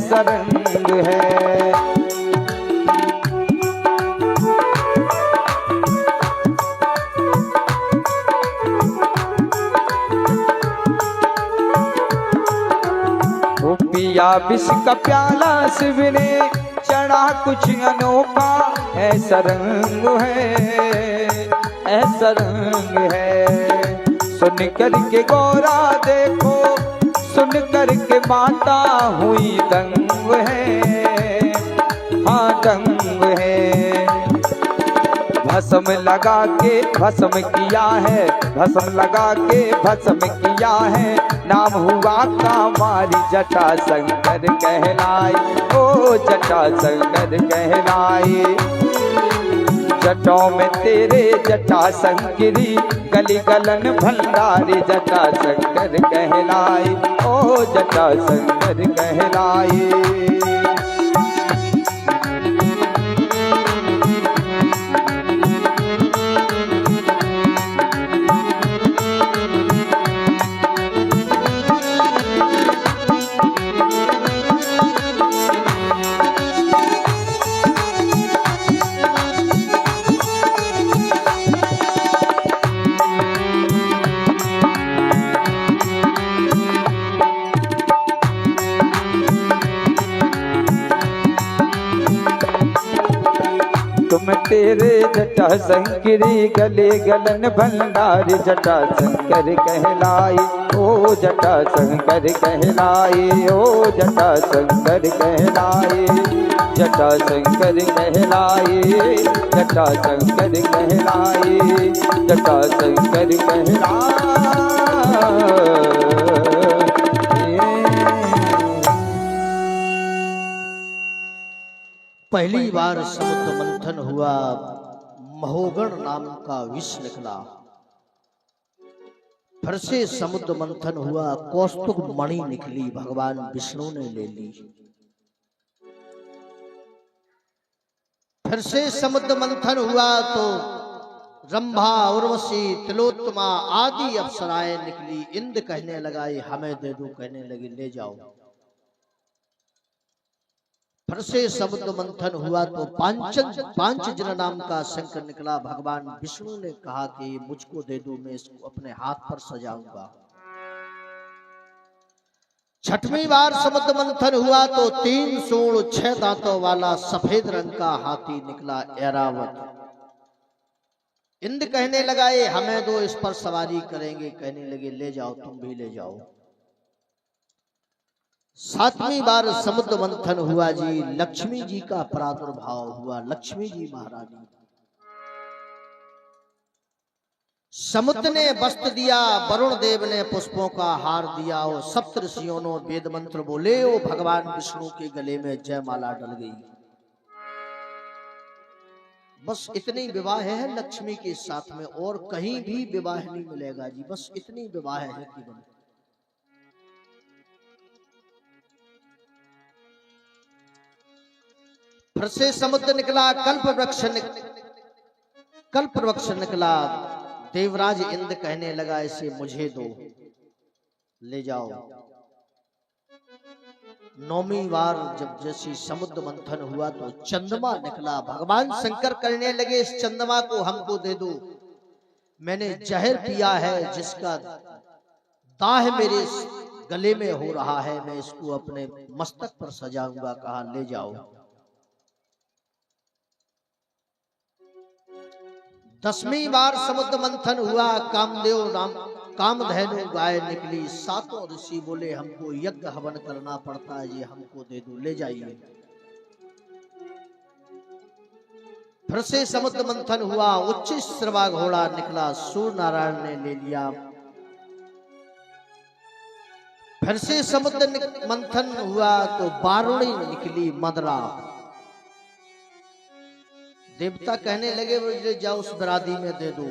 ऐसा रंग है। पिया विष का प्याला शिवने चढ़ा कुछ अनोखा, ऐसा रंग है, ऐसा रंग है। सुन करके गौरा देखो, सुन करके माता हुई दंग है, हाँ दंग है। भस्म लगा के भस्म किया है, भस्म लगा के भस्म किया है, नाम हुआ कामारी जटा शंकर कहलाई, ओ जटा शंकर कहलाई। जटाओं में तेरे जटा शंकरी, गली गलन भंडारी जटा शंकर कहलाई, ओ जटा शंकर कहलाई। तुम तेरे जटा शंकरी, गले गलन भंडारी जटा शंकर कहलाई, ओ जटा शंकर कहलाई, ओ जटा शंकर कहलाई। जटा शंकर कहलाई, जटा शंकर कहलाई, जटा शंकर कहलाई। पहली बार समुद्र मंथन हुआ, महोगण नाम का विष निकला। फिर से समुद्र मंथन हुआ, कौस्तुभ मणि निकली, भगवान विष्णु ने ले ली। फिर से समुद्र मंथन हुआ तो रंभा, उर्वशी, तिलोत्तमा आदि अप्सराएं निकली। इंद्र कहने लगा ये हमें दे दो, कहने लगे ले जाओ। फिर से समुद्र मंथन हुआ तो पांचजन नाम का शंकर निकला। भगवान विष्णु ने कहा कि मुझको दे दो, मैं इसको अपने हाथ पर सजाऊंगा। छठवीं बार समुद्र मंथन हुआ तो 3 सूंड 6 दांतों वाला सफेद रंग का हाथी निकला, ऐरावत। इंद्र कहने लगा ये हमें दो, इस पर सवारी करेंगे, कहने लगे ले जाओ, तुम भी ले जाओ। 7वीं बार समुद्र मंथन हुआ जी, लक्ष्मी जी का प्रादुर्भाव हुआ, लक्ष्मी जी महारानी। समुद्र ने वस्त्र दिया, वरुण देव ने पुष्पों का हार दिया, और सप्तऋषियों ने वेद मंत्र बोले, और भगवान विष्णु के गले में जयमाला डल गई। बस इतनी विवाह है लक्ष्मी के साथ में, और कहीं भी विवाह नहीं मिलेगा जी, बस इतनी विवाह है केवल। फिर से समुद्र निकला, कल्प वृक्ष निकला। देवराज इंद्र कहने लगा इसे मुझे दो, ले जाओ। 9वीं बार जब जैसी समुद्र मंथन हुआ तो चंद्रमा निकला। भगवान शंकर कहने लगे इस चंद्रमा को हमको दे दो, मैंने जहर पिया है जिसका दाह मेरे गले में हो रहा है, मैं इसको अपने मस्तक पर सजाऊंगा, कहा ले जाओ। 10वीं बार समुद्र मंथन हुआ, कामधेनु गाय निकली। 7 ऋषि बोले हमको यज्ञ हवन करना पड़ता है, ये हमको दे दो, ले जाइए। फिर से समुद्र मंथन हुआ, उच्च श्रवा घोड़ा निकला, सूर्य नारायण ने ले लिया। फिर से समुद्र मंथन हुआ तो बारुणी निकली, मदरा। देवता कहने लगे मुझे जाओ उस बरादी में दे दो,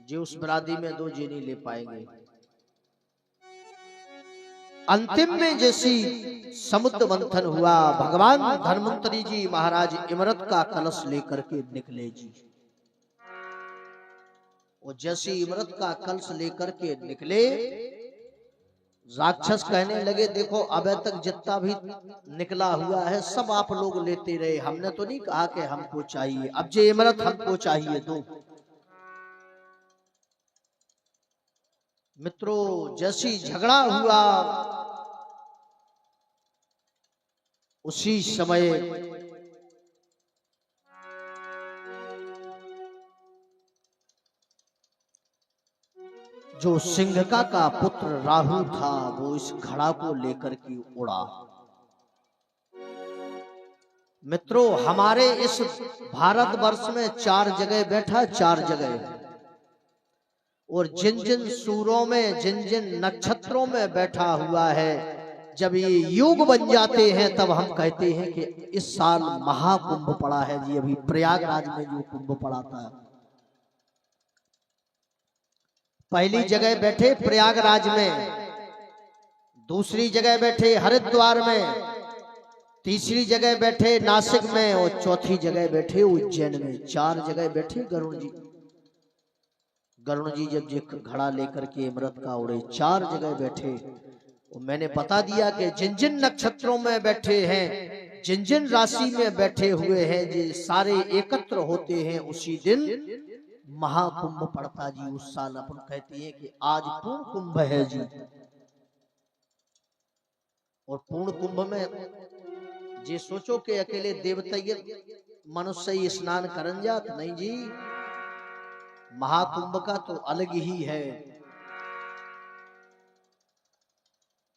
जो उस बरादी में दो जी नहीं ले पाएंगे। अंतिम में जैसी समुद्र मंथन हुआ, भगवान धन्वंतरी जी महाराज इमरत का कलश लेकर के निकले जी। और जैसी इमरत का कलश लेकर के निकले राक्षस कहने लगे देखो अब तक जितना भी निकला हुआ है सब आप लोग लेते रहे, हमने तो नहीं कहा कि हमको चाहिए, अब जे इमरत हमको चाहिए दो। मित्रों जैसी झगड़ा हुआ उसी समय जो सिंघका का पुत्र राहु था वो इस घड़ा को लेकर के उड़ा। मित्रों हमारे इस भारतवर्ष में 4 जगह बैठा, 4 जगह, और जिन जिन सूरों में जिन जिन नक्षत्रों में बैठा हुआ है, जब ये युग बन जाते हैं तब हम कहते हैं कि इस साल महाकुंभ पड़ा है जी। अभी प्रयागराज में जो कुंभ पड़ा था, पहली जगह बैठे प्रयागराज में, दूसरी जगह बैठे हरिद्वार में, तीसरी जगह बैठे नासिक में और चौथी जगह बैठे उज्जैन में। 4 जगह बैठे गरुण जी। गरुण जी जब ये घड़ा लेकर के अमृत का उड़े 4 जगह बैठे, और मैंने बता दिया कि जिन जिन नक्षत्रों में बैठे हैं, जिन जिन राशि में बैठे हुए हैं, ये सारे एकत्र होते हैं उसी दिन महाकुंभ पड़ता जी। उस साल अपन कहते हैं कि आज पूर्ण कुंभ है जी। और पूर्ण कुंभ में जे सोचो कि अकेले देवता मनुष्य ही स्नान करन जात नहीं जी, महाकुंभ का तो अलग ही है।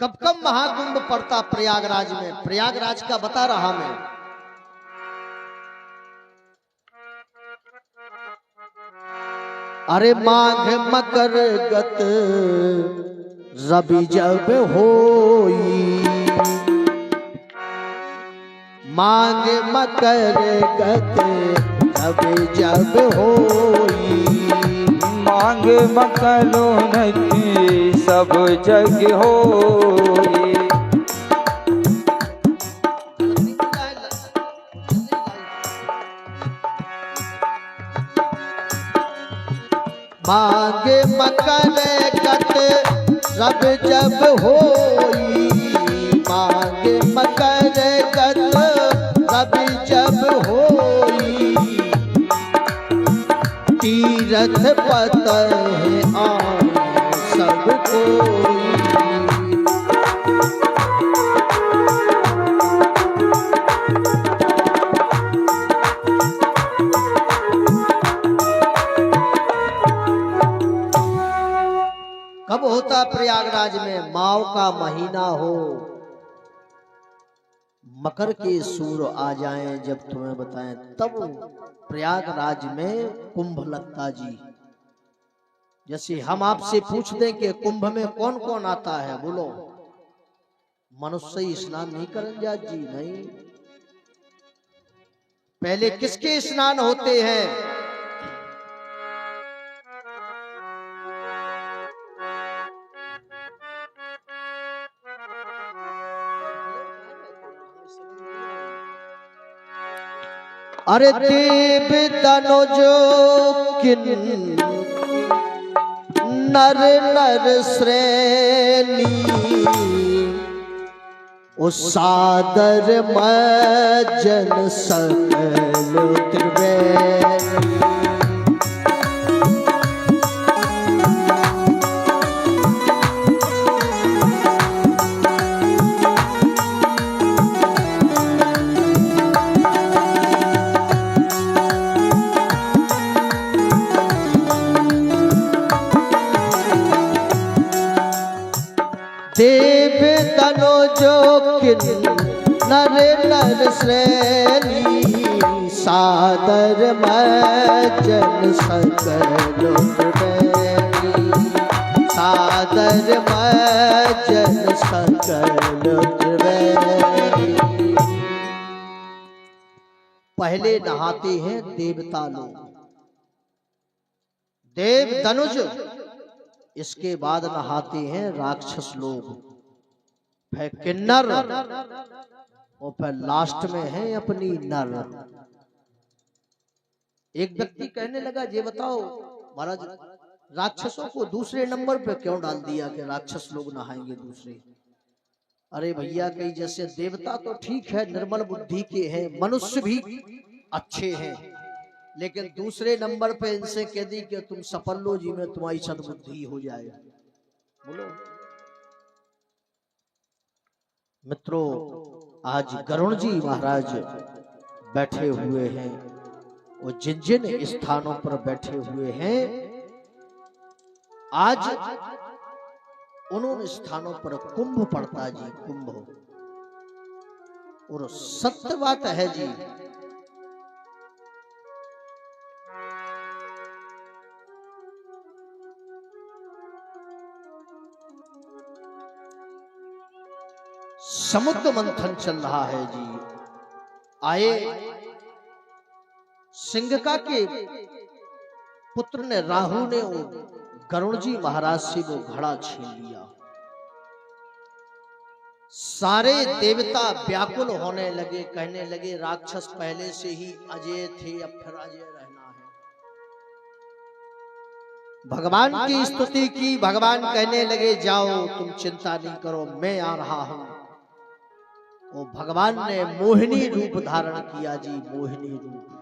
कब कब महाकुंभ पड़ता प्रयागराज में, प्रयागराज का बता रहा मैं। अरे माघ मकर गत रवि जब होई, माघ मकर गत रवि जब होई, मांग मकलोनती सब जग होई। मांग मकर गत रवि जब होई, मांग मकर गत रवि जब होई, तीरथ पतह आए सब कोई। कब होता प्रयागराज में? माव का महीना हो, मकर के सूर आ जाएं, जब तुम्हें बताएं तब प्रयागराज में कुंभ लगता जी। जैसे हम आपसे पूछ दें कि कुंभ में कौन कौन आता है, बोलो। मनुष्य ही स्नान नहीं करन जात जी, नहीं। पहले किसके स्नान होते हैं? अरे देव तनुजो किन नर नर श्रेणी, उस सादर मज्जन सकल त्रिवेणी। देव तनुजो किन नर नर श्रेणी, सादर मज्जन सकल त्रिवेणी, सादर मज्जन सकल त्रिवेणी। पहले नहाते हैं देवता लोग, देव तनुज, इसके बाद नहाते हैं राक्षस लोग, फिर किन्नर, और फिर लास्ट में है अपनी नर। एक व्यक्ति कहने लगा, ये बताओ महाराज राक्षसों को दूसरे नंबर पे क्यों डाल दिया कि राक्षस लोग नहाएंगे दूसरे? अरे भैया, कई जैसे देवता तो ठीक है, निर्मल बुद्धि के हैं, मनुष्य भी अच्छे हैं, लेकिन दूसरे नंबर पे इनसे कह दी कि तुम सफल लो जी में तुम्हारी सद्बुद्धि हो जाए। बोलो मित्रों, आज गरुण जी महाराज बैठे हुए हैं, वो जिन जिन स्थानों पर बैठे हुए हैं, आज उन्होंने स्थानों पर कुंभ पड़ता जी, कुंभ। और सत्य बात है जी, समुद्र मंथन चल रहा है जी। आए सिंघका के पुत्र ने, राहु ने वो गरुण जी महाराज से वो घड़ा छीन लिया। सारे देवता व्याकुल होने लगे, कहने लगे राक्षस पहले से ही अजय थे, अब फिर अजय रहना है। भगवान की स्तुति की, भगवान कहने लगे जाओ तुम चिंता नहीं करो, मैं आ रहा हूं। वो भगवान ने मोहिनी रूप धारण किया जी, मोहिनी रूप।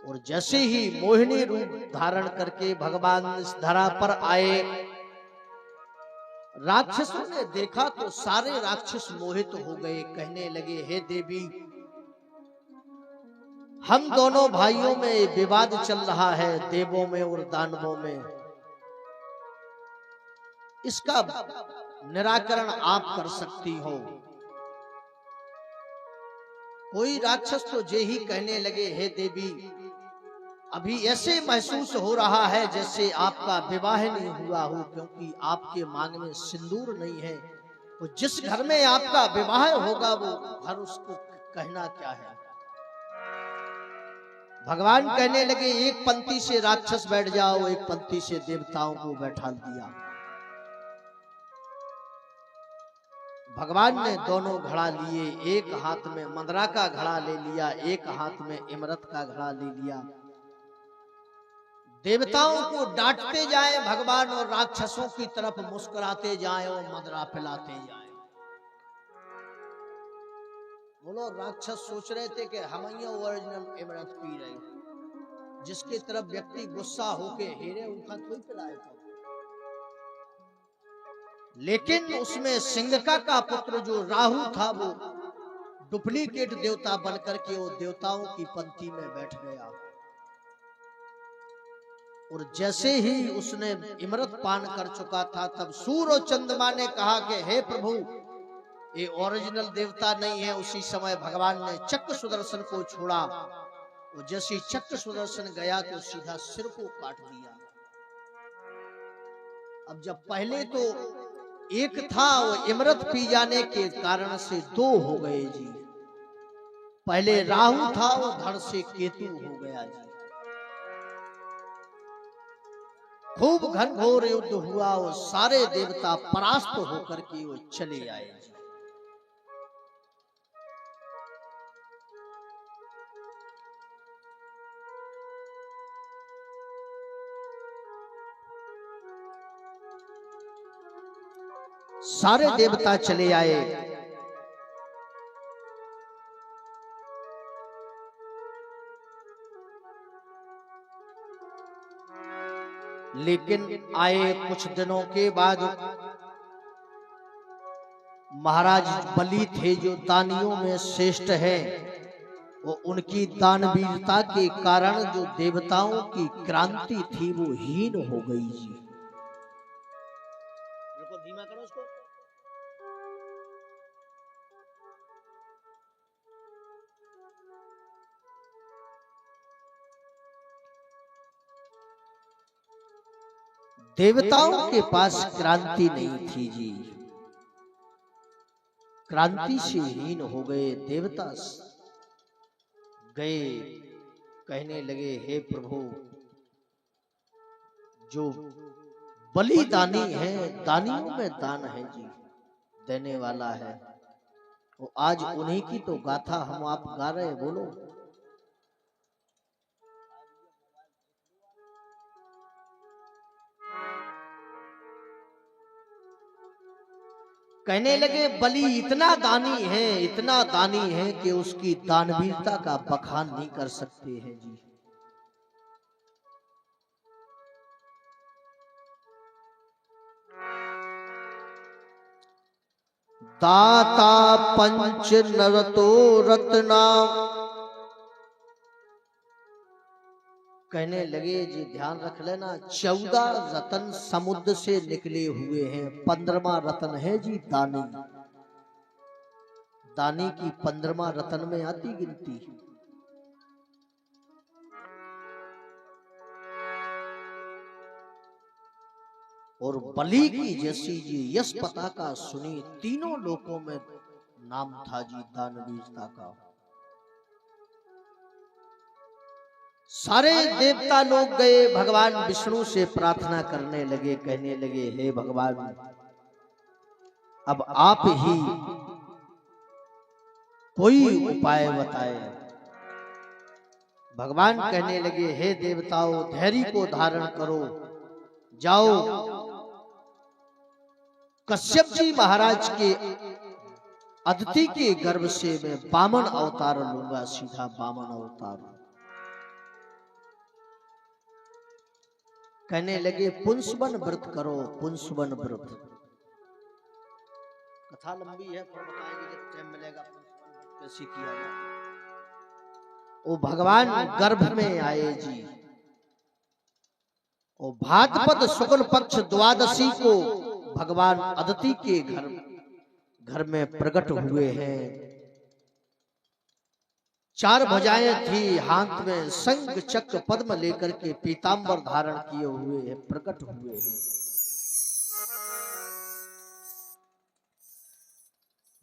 और जैसे ही मोहिनी रूप धारण करके भगवान इस धरा पर आए, राक्षसों ने देखा तो सारे राक्षस मोहित हो गए, कहने लगे हे देवी, हम दोनों भाइयों में विवाद चल रहा है, देवों में और दानवों में, इसका निराकरण आप कर सकती हो। कोई राक्षस तो जे ही कहने लगे हे देवी, अभी ऐसे महसूस हो रहा है जैसे आपका विवाह नहीं हुआ हो, क्योंकि आपके मांग में सिंदूर नहीं है। वो जिस घर में आपका विवाह होगा वो घर, उसको कहना क्या है। भगवान कहने लगे एक पंक्ति से राक्षस बैठ जाओ, एक पंक्ति से देवताओं को बैठा दिया। भगवान ने दोनों घड़ा लिए, एक हाथ में मंदरा का घड़ा ले लिया, एक हाथ में इमरत का घड़ा ले लिया। देवताओं को डांटते जाए भगवान, और राक्षसों की तरफ मुस्कुराते जाए और मंदरा पिलाते जाए। बोलो, राक्षस सोच रहे थे कि हम ही ओरिजिनल इमरत पी रहे, जिसकी तरफ व्यक्ति गुस्सा होके हेरे उनका कोई पिलाए था। लेकिन उसमें सिंघका का पुत्र जो राहु था, वो डुप्लीकेट देवता बनकर के वो देवताओं की पंक्ति में बैठ गया। और जैसे ही उसने इमरत पान कर चुका था, तब सूर्य और चंद्रमा ने कहा कि हे प्रभु, ये ओरिजिनल देवता नहीं है। उसी समय भगवान ने चक्र सुदर्शन को छोड़ा, और जैसे चक्र सुदर्शन गया तो सीधा सिर को काट दिया। अब जब पहले तो एक था, वो इमरत पी जाने के कारण से दो हो गए जी। पहले राहु था, वो धड़ से केतु हो गया जी। खूब घनघोर युद्ध हुआ, और सारे देवता परास्त होकर के वो चले आए। सारे देवता चले आए। लेकिन आए कुछ दिनों के बाद महाराज बलि थे, जो दानियों में श्रेष्ठ है, वो उनकी दानवीरता के कारण जो देवताओं की क्रांति थी वो हीन हो गई जी। धीमा करो उसको। देवताओं के पास क्रांति नहीं थी जी, क्रांति से हीन हो गए। देवता गए, कहने लगे हे प्रभु, जो बलिदानी है, दानियों में दान है जी, देने वाला है, वो आज उन्हीं की तो गाथा हम आप गा रहे। बोलो, कहने लगे बलि इतना दानी है कि उसकी दानवीरता का बखान नहीं कर सकते हैं जी। दाता पंच नरतो रत्ना, कहने लगे जी ध्यान रख लेना 14 रतन समुद्र से निकले हुए हैं, 15वां रतन है जी दानी। दानी की 15वां रतन में आती गिनती। और बलि की जैसी जी यश पताका सुनी, तीनों लोकों में नाम था जी दानवीरता का। सारे देवता लोग गए भगवान विष्णु से प्रार्थना करने लगे, कहने लगे हे भगवान अब आप ही कोई उपाय बताए। भगवान कहने लगे हे देवताओं धैर्य को धारण करो, जाओ कश्यप जी महाराज के अदिति के गर्भ से मैं वामन अवतार लूंगा, सीधा वामन अवतार। कहने लगे पुंसवन व्रत करो, पुंसवन व्रत। कथा लंबी है, फिर बताएंगे जब टाइम मिलेगा कैसे किया जाए। वो भगवान गर्भ में आए जी, वो भाद्रपद शुक्ल पक्ष द्वादशी को भगवान अदिति के घर में प्रकट हुए हैं। 4 भुजाएं थी, हाथ में शंख चक्र पद्म लेकर के पीतांबर धारण किए हुए हैं, प्रकट हुए हैं।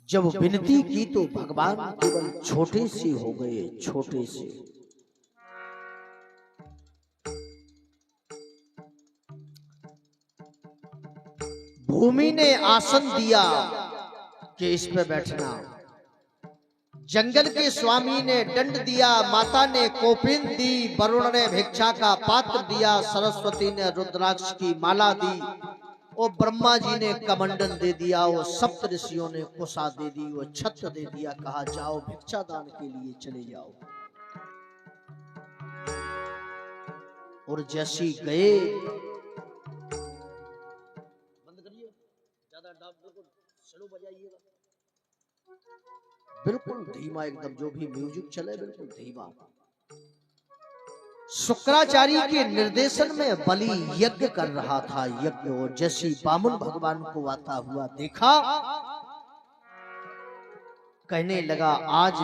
जब विनती की तो भगवान केवल छोटे से हो गए, छोटे से। भूमि ने आसन दिया कि इस पे बैठना, जंगल के स्वामी ने दंड दिया, माता ने कोपिन दी, वरुण ने भिक्षा का पात्र दिया, सरस्वती ने रुद्राक्ष की माला दी, और ब्रह्मा जी ने कमंडल दे दिया, वो सप्त ऋषियों ने कुशा दे दी, वो छत्र दे दिया, कहा जाओ भिक्षा दान के लिए चले जाओ। और जैसी गए, बंद करिए ज्यादा डॉक्टर को स्लो बजाइएगा, बिल्कुल धीमा एकदम, जो भी म्यूजिक चले बिल्कुल धीमा। शुक्राचार्य के निर्देशन में बलि यज्ञ कर रहा था, यज्ञ। और जैसी वामन भगवान को आता हुआ देखा, कहने लगा आज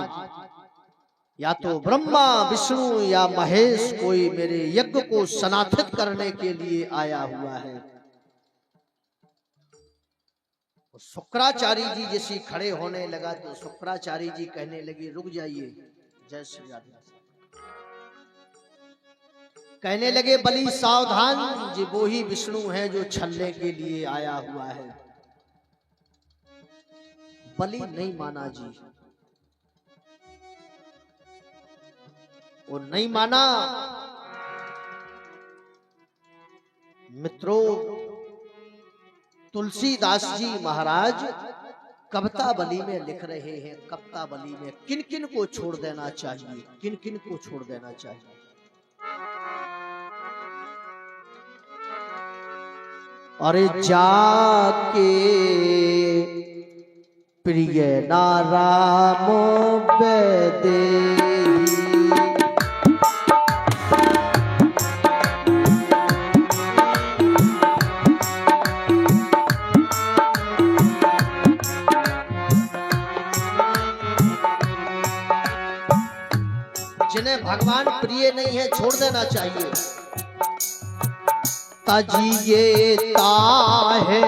या तो ब्रह्मा विष्णु या महेश कोई मेरे यज्ञ को सनाथित करने के लिए आया हुआ है। शुक्राचार्य जी जैसे खड़े होने लगा तो शुक्राचार्य जी कहने लगे रुक जाइए, जय श्री राधे। कहने लगे बलि सावधान जी, वो ही विष्णु है जो छलने के लिए आया हुआ है। बलि नहीं माना जी, वो नहीं माना। मित्रों, तुलसीदास जी महाराज कविता बलि में लिख रहे हैं, कविता बलि में किन किन को छोड़ देना चाहिए, किन किन को छोड़ देना चाहिए। अरे जाके प्रिय नाराम बेदेही, जिन्हें भगवान प्रिय नहीं है छोड़ देना चाहिए। तजिए ताहे